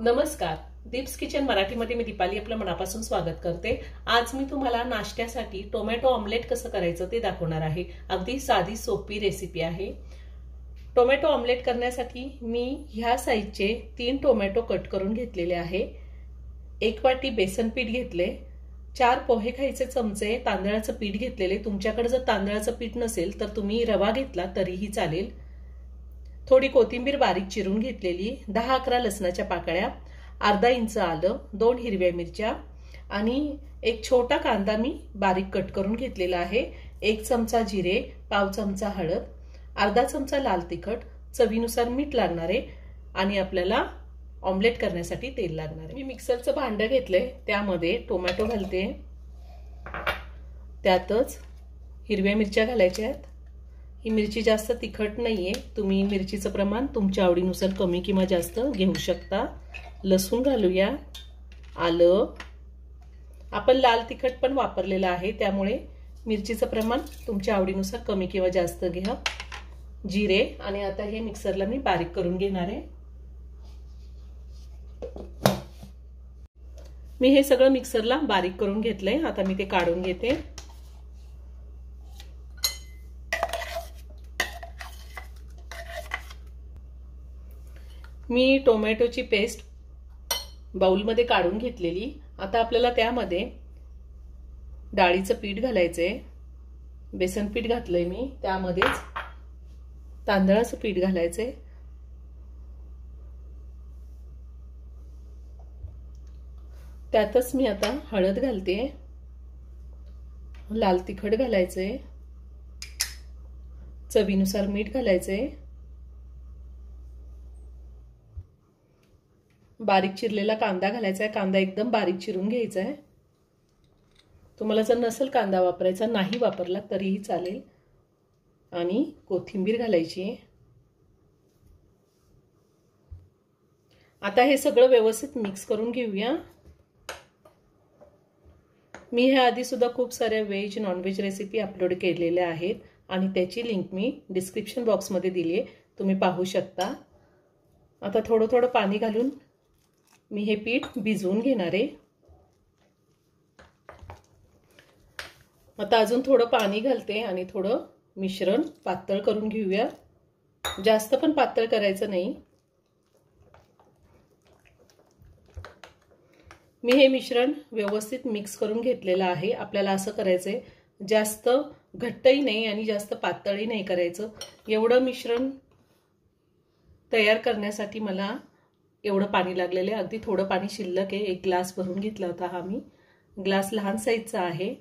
नमस्कार, दीप्स किचन मराठीमध्ये मी दीपाली आपलं मनापासून स्वागत करते। आज मी तुम्हाला नाश्त्यासाठी टोमॅटो ऑमलेट कसं करायचं ते दाखवणार आहे। अगदी साधी सोपी रेसिपी आहे। टोमॅटो ऑमलेट करण्यासाठी मी ह्या साइजचे 3 टोमॅटो कट करून घेतलेले आहे। 1 वाटी बेसन पीठ घेतले, 4 पोहे खायचे चमचे तांदळाचं पीठ घेतलेले। तुमच्याकडे जर तांदळाचं पीठ नसेल तर तुम्ही रवा घेतला तरीही चालेल। थोडी कोथिंबीर बारीक चिरून घेतलेली, 10-11 लसणाच्या पाकळ्या, अर्धा इंच आलं, 2 हिरव्या मिरच्या आणि एक छोटा कांदा मी बारीक कट करून घेतलेला आहे। 1 चमचा जिरे, पाव चमचा हळद, अर्धा चमचा लाल तिखट, चवीनुसार मीठ लागणार आहे आणि आपल्याला ऑमलेट करण्यासाठी तेल लागणार आहे। मी मिक्सरचं भांडं घेतलंय, त्यामध्ये टोमॅटो घालते, त्यातच हिरव्या मिरच्या घालायच्या आहेत। ही मिरची जास्त तिखट नाहीये, तुम्ही मिरचीचं प्रमाण तुमच्या आवडीनुसार कमी किंवा जास्त घेऊ शकता। लसूण घालूया, आलं, आपण लाल तिखट पण वापरलेलं आहे त्यामुळे मिरचीचं प्रमाण तुमच्या आवडीनुसार कमी किंवा जास्त घ्या। जिरे आणि आता हे मिक्सरला मी बारीक करून घेणार आहे। मी हे सगळं मिक्सरला बारीक करून घेतलंय, आता मी ते काढून घेते। मी टोमॅटोची पेस्ट बाउलमध्ये काढून घेतलेली। आता आपल्याला त्यामध्ये डाळीचं पीठ घालायचंय, बेसन पीठ घातलंय मी, त्यामध्येच तांदळाचं पीठ घालायचंय, त्यातच मी आता हळद घालते, लाल तिखट घालायचंय, चवीनुसार मीठ घालायचंय, बारीक चिरलेला कांदा घालायचा आहे। कांदा एकदम बारीक चिरून घ्यायचा आहे। तुम्हाला जर नसेल कांदा वापरायचा, नाही वापरला तरीही चालेल, आणि कोथिंबीर घालायची आहे। आता हे सगळं व्यवस्थित मिक्स करून घेऊया। मी ह्या आधी सुद्धा खूप साऱ्या veg non veg recipe upload केलेल्या आहेत आणि त्याची लिंक मी डिस्क्रिप्शन बॉक्समध्ये दिली आहे, तुम्ही पाहू शकता। आता थोडं थोडं पाणी घालून मी हे पीठ भिजवून घेणार आहे। आता अजून थोडं पाणी घालते आणि थोडं मिश्रण पातळ करून घेऊया, जास्त पण पातळ करायचं नाही। मी हे मिश्रण व्यवस्थित मिक्स करून घेतलेलं आहे। आपल्याला असं करायचंय, जास्त घट्टही नाही आणि जास्त पातळही नाही करायचं। एवढं मिश्रण तयार करण्यासाठी मला एवढं पाणी लागलेलं आहे। अगदी थोडं पाणी शिल्लक आहे, 1 ग्लास भरून घेतला होता हा मी, ग्लास लहान साईजचा आहे।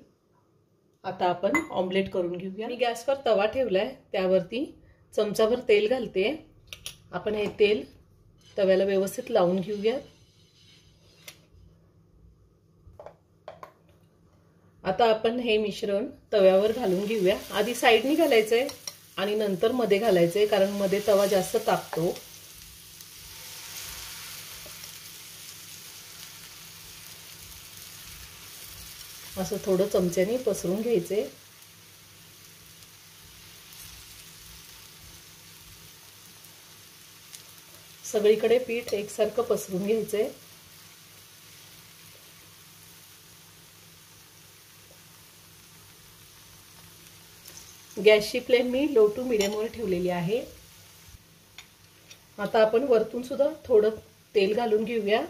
आता आपण ऑमलेट करून घेऊया। मी गॅसवर तवा ठेवलाय, त्यावरती चमचाभर तेल घालते। आपण हे तेल तव्याला व्यवस्थित लावून घेऊया। आता आपण हे मिश्रण तव्यावर घालून घेऊया। आधी साईडनी घालायचंय आणि नंतर मध्ये घालायचंय, कारण मध्ये तवा जास्त तापतो। असं थोडं चमच्याने पसरून घ्यायचे। सगळीकडे पीठ एकसारखं पसरून घ्यायचे। गॅसची फ्लेम मी लो टू मीडियम वर ठेवलेली आहे। आता आपण वरतून सुद्धा थोडं तेल घालून घेऊया।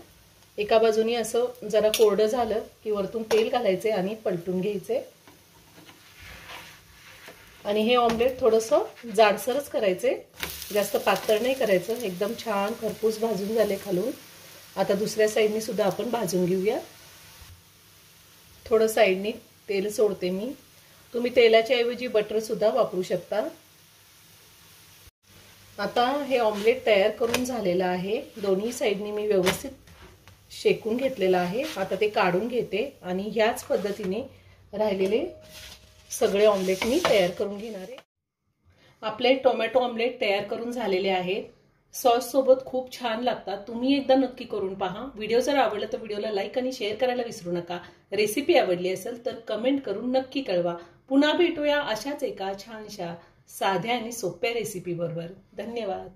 एका बाजूने असं जरा कोरडं झालं की वरतून तेल घालायचे आणि पलटून घ्यायचे। आणि हे ऑमलेट थोडंसं जाडसरच करायचे, जास्त पातळ नाही करायचं। एकदम छान खरपूस भाजून झाले खालून। आता दुसऱ्या साईडने सुद्धा आपण भाजून घेऊया। थोडं साईडने तेल सोडते मी, तुम्ही तेलाच्या ऐवजी बटर सुद्धा वापरू शकता। आता हे ऑमलेट तयार करून झालेलं आहे। दोन्ही साईडने मी व्यवस्थित शेकून घेतलेला आहे। आता ते काढून घेते आणि ह्याच पद्धतीने राहिलेले सगळे ऑमलेट मी तयार करून घेणार आहे। आपले टोमॅटो ऑमलेट तयार करून झालेले आहेत। सॉस सोबत खूप छान लागतात, तुम्ही एकदा नक्की करून पहा। व्हिडिओ जर आवडला तर व्हिडिओला लाईक आणि शेअर करायला विसरू नका। रेसिपी आवडली असेल तर कमेंट करून नक्की कळवा। पुन्हा भेटूया अशाच एका छानशा साध्या आणि सोप्या रेसिपी बरोबर। धन्यवाद।